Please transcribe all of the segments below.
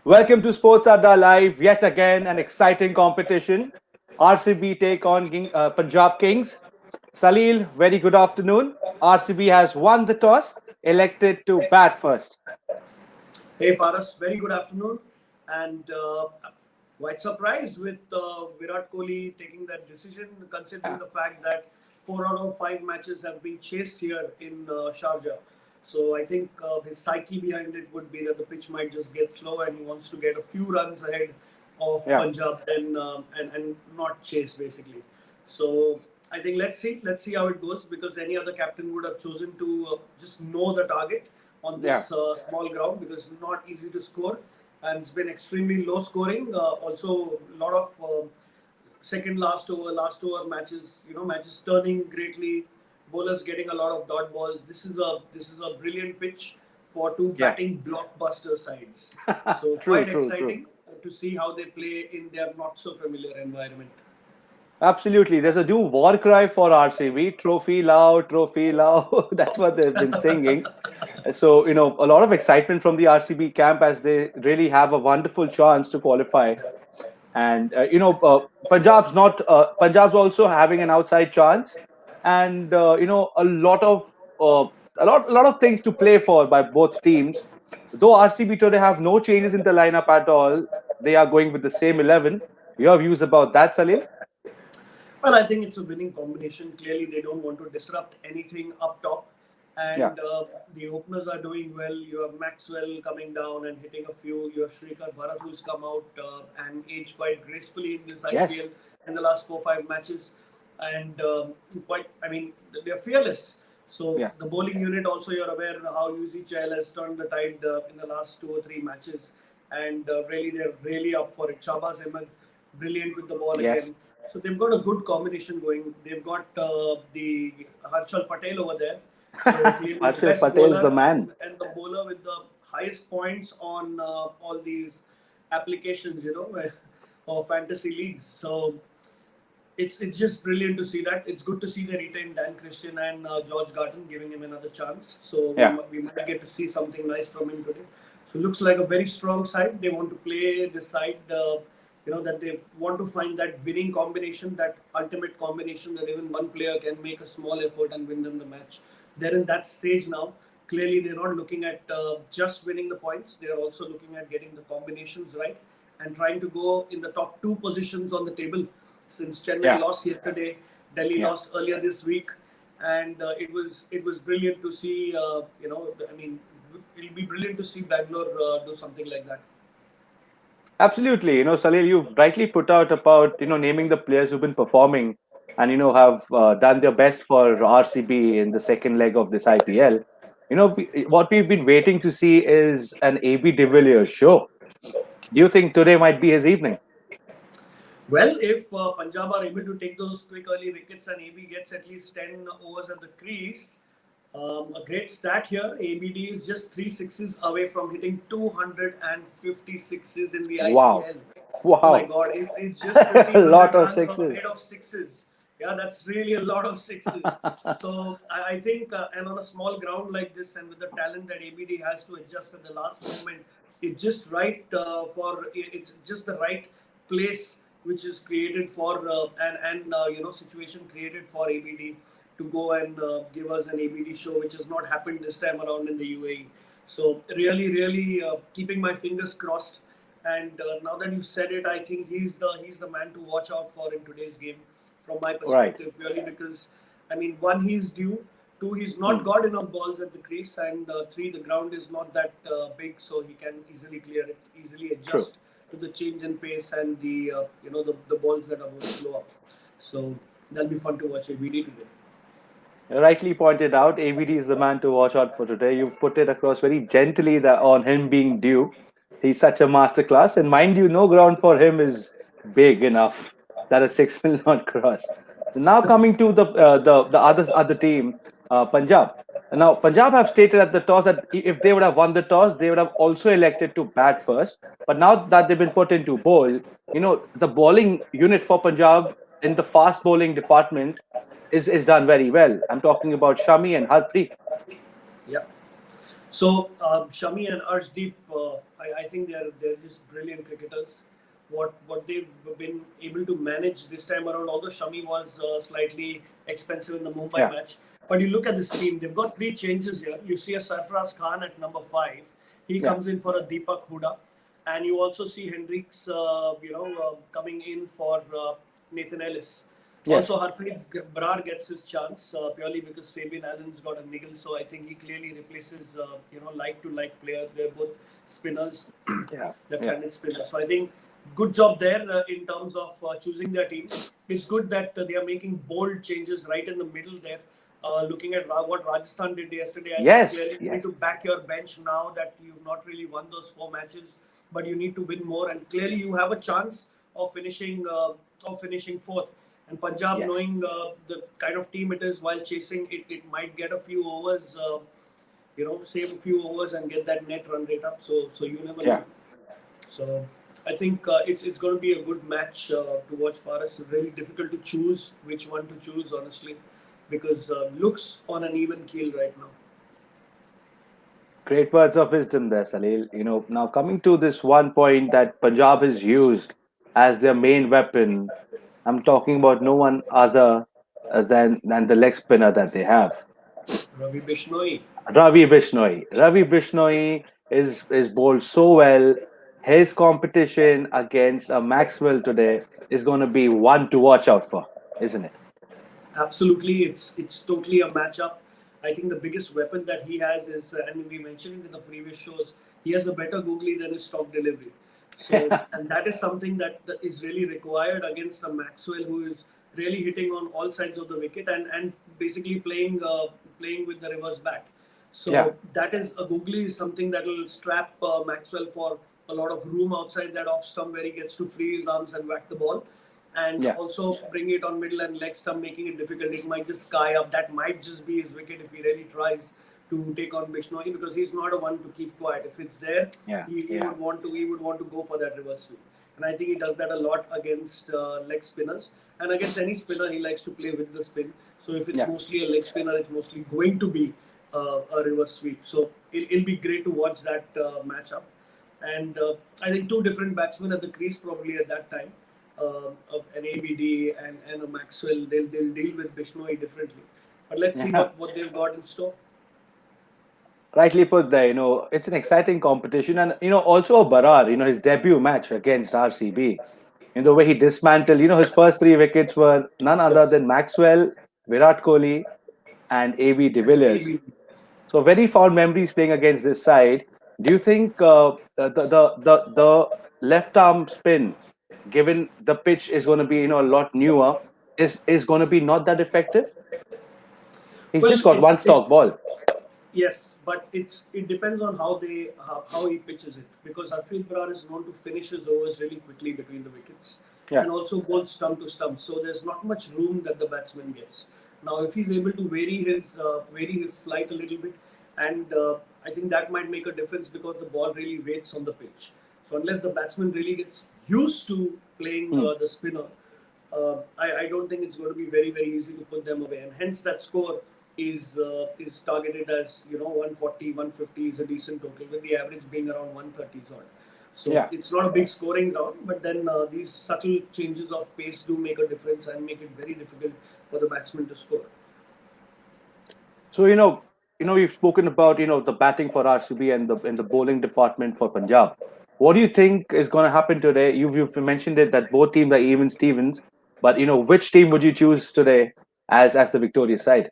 Welcome to Sports Adda Live. Yet again, an exciting competition. RCB take on Punjab Kings. Salil, very good afternoon. RCB has won the toss, elected to bat first. Hey Paras, very good afternoon, and quite surprised with Virat Kohli taking that decision, considering Yeah, the fact that 4 out of 5 matches have been chased here in Sharjah. So I think his psyche behind it would be that the pitch might just get slow, and he wants to get a few runs ahead of yeah, Punjab and not chase basically. So I think let's see how it goes, because any other captain would have chosen to just know the target on yeah. this small ground, because it's not easy to score, and it's been extremely low scoring. Also, a lot of second last over matches. Matches turning greatly. Bowlers getting a lot of dot balls. This is a brilliant pitch for two Yeah. batting blockbuster sides. So True, quite true, true. exciting to see how they play in their not so familiar environment. Absolutely. There's a new war cry for RCB. Trophy Lao, Trophy Lao. That's what they've been singing. So, a lot of excitement from the RCB camp as they really have a wonderful chance to qualify. And Punjab's also having an outside chance, and a lot of things to play for by both teams. Though RCB today have no changes in the lineup at all, they are going with the same 11. Your views about that, Salil? Well, I think it's a winning combination. Clearly, they don't want to disrupt anything up top. Yeah. And the openers are doing well. You have Maxwell coming down and hitting a few. You have Shrikar Bharat, who's come out and aged quite gracefully in this Yes. IPL in the last 4 5 matches. And I mean, they're fearless. So Yeah. the bowling unit also, you're aware how UZ Chahal has turned the tide in the last 2 or 3 matches. And really, they're really up for it. Shahbaz Ahmed, brilliant with the ball Yes. again. So they've got a good combination going. They've got the Harshal Patel over there. So clearly the Harshal best Patel is the bowler man. and the bowler with the highest points on all these applications, or fantasy leagues. So it's just brilliant to see that. It's good to see they retain Dan Christian and George Garden, giving him another chance. So Yeah. we might get to see something nice from him today. So looks like a very strong side. They want to play this side. That they want to find that winning combination, that ultimate combination, that even one player can make a small effort and win them the match. They're in that stage now. Clearly, they're not looking at just winning the points. They're also looking at getting the combinations right and trying to go in the top two positions on the table. Since Chennai Yeah. lost yesterday, Delhi Yeah. lost earlier this week, and it was brilliant to see. I mean, it'll be brilliant to see Bangalore do something like that. Absolutely. Salil, you've rightly put out about, naming the players who've been performing and, have done their best for RCB in the second leg of this IPL. What we've been waiting to see is an AB de Villiers show. Do you think today might be his evening? Well, if Punjab are able to take those quick early wickets and AB gets at least 10 overs at the crease, a great stat here. ABD is just 3 sixes away from hitting 256s in the Wow. IPL. Oh my Wow. God, it's just A lot 1,500 of runs sixes. ahead of sixes. Yeah, that's really a lot of sixes. So I think, and on a small ground like this, and with the talent that ABD has to adjust at the last moment, it's just right it's just the right place which is created for situation created for ABD to go and give us an ABD show, which has not happened this time around in the UAE. So really, really keeping my fingers crossed. And now that you've said it, I think he's the man to watch out for in today's game, from my Right. perspective, purely because, I mean, one, he's due. Two, he's not Hmm. got enough balls at the crease, and three, the ground is not that big, so he can easily clear it, easily True. adjust to the change in pace and the balls that are more slow up. So that'll be fun to watch ABD today. Rightly pointed out, ABD is the man to watch out for today. You've put it across very gently that on him being due. He's such a masterclass, and mind you, no ground for him is big enough that a six will not cross. Now coming to the other team, Punjab. Now Punjab have stated at the toss that if they would have won the toss, they would have also elected to bat first. But now that they've been put into bowl, the bowling unit for Punjab in the fast bowling department is done very well. I'm talking about Shami and Harpreet. Yeah. So Shami and Arshdeep, I think they're just brilliant cricketers. What they've been able to manage this time around, although Shami was slightly expensive in the Mumbai Yeah. match, but you look at this team, they've got three changes here. You see a Sarfaraz Khan at number 5. He Yeah. comes in for a Deepak Huda, and you also see Hendricks, coming in for Nathan Ellis. Yes. Also, Harpreet Brar gets his chance purely because Fabian Allen's got a niggle, so I think he clearly replaces, like to like player. They're both spinners, Yeah. Yeah. left-handed spinners. So I think good job there in terms of choosing their team. It's good that they are making bold changes right in the middle there. Looking at what Rajasthan did yesterday, I think Yes. clearly you need Yes. to back your bench now that you've not really won those 4 matches, but you need to win more, and clearly you have a chance of finishing fourth. And Punjab, Yes. knowing the kind of team it is, while chasing it, it might get a few overs, save a few overs and get that net run rate up. So you never Yeah. know. So I think it's going to be a good match to watch. Paras, really difficult to choose which one to choose, honestly, because looks on an even keel right now. Great words of wisdom there, Salil. Now coming to this one point that Punjab has used as their main weapon, I'm talking about no one other than the leg spinner that they have, Ravi Bishnoi. Ravi Bishnoi. Ravi Bishnoi is bowled so well. His competition against Maxwell today is going to be one to watch out for, isn't it? Absolutely, it's totally a matchup. I think the biggest weapon that he has is, and we mentioned it in the previous shows, he has a better googly than his stock delivery. So, and that is something that is really required against a Maxwell who is really hitting on all sides of the wicket and basically playing with the reverse bat. Yeah, So that is a googly is something that will strap Maxwell for a lot of room outside that off stump where he gets to free his arms and whack the ball, and yeah, also bring it on middle and leg stump, making it difficult. It might just sky up. That might just be his wicket if he really tries to take on Bishnoi, because he's not a one to keep quiet. If it's there, yeah, he yeah, would want to go for that reverse sweep. And I think he does that a lot against leg spinners, and against any spinner he likes to play with the spin. So if it's yeah. mostly a leg spinner, it's mostly going to be a reverse sweep. So it'll be great to watch that matchup. And I think two different batsmen at the crease probably at that time. An ABD and a Maxwell, they'll deal with Bishnoi differently. But let's see Yeah. what they've got in store. Rightly put there. It's an exciting competition, and also a Barar. His debut match against RCB. In the way he dismantled. His first three wickets were none other Yes. than Maxwell, Virat Kohli, and AB de And Villiers. ABD. So very fond memories playing against this side. Do you think the left arm spin, given the pitch is going to be a lot newer, is going to be not that effective? He's Well, just got one stock it's ball. yes, but it depends on how he pitches it, because Harpreet Brar is known to finish his overs really quickly between the wickets, Yeah, and also both stump to stump. So there's not much room that the batsman gets. Now, if he's able to vary his flight a little bit, and I think that might make a difference because the ball really waits on the pitch. So unless the batsman really gets used to playing hmm. the spinner, I don't think it's going to be very easy to put them away, and hence that score is targeted as 140, 150 is a decent total, with the average being around 130s odd. So Yeah. it's not a big scoring round, but then these subtle changes of pace do make a difference and make it very difficult for the batsman to score. So we've spoken about the batting for RCB and the bowling department for Punjab. What do you think is going to happen today? You've mentioned it that both teams are even Stevens, but which team would you choose today as the victorious side?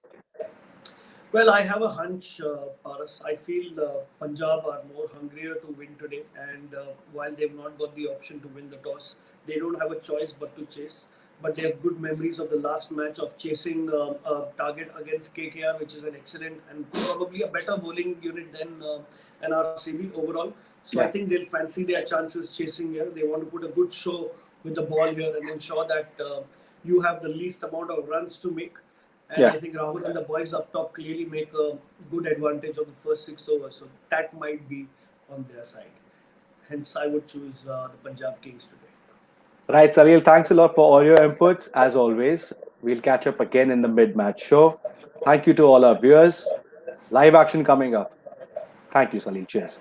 Well, I have a hunch, Paras. I feel Punjab are more hungrier to win today, and while they've not got the option to win the toss, they don't have a choice but to chase. But they have good memories of the last match of chasing a target against KKR, which is an excellent and probably a better bowling unit than an RCB overall. So I Yeah, think they'll fancy their chances chasing here. They want to put a good show with the ball here and ensure that you have the least amount of runs to make. And yeah. I think Rahul and the boys up top clearly make a good advantage of the first 6 overs. So that might be on their side. Hence, I would choose the Punjab Kings today. Right, Salil. Thanks a lot for all your inputs. As always, we'll catch up again in the mid-match show. Thank you to all our viewers. Live action coming up. Thank you, Salil. Cheers.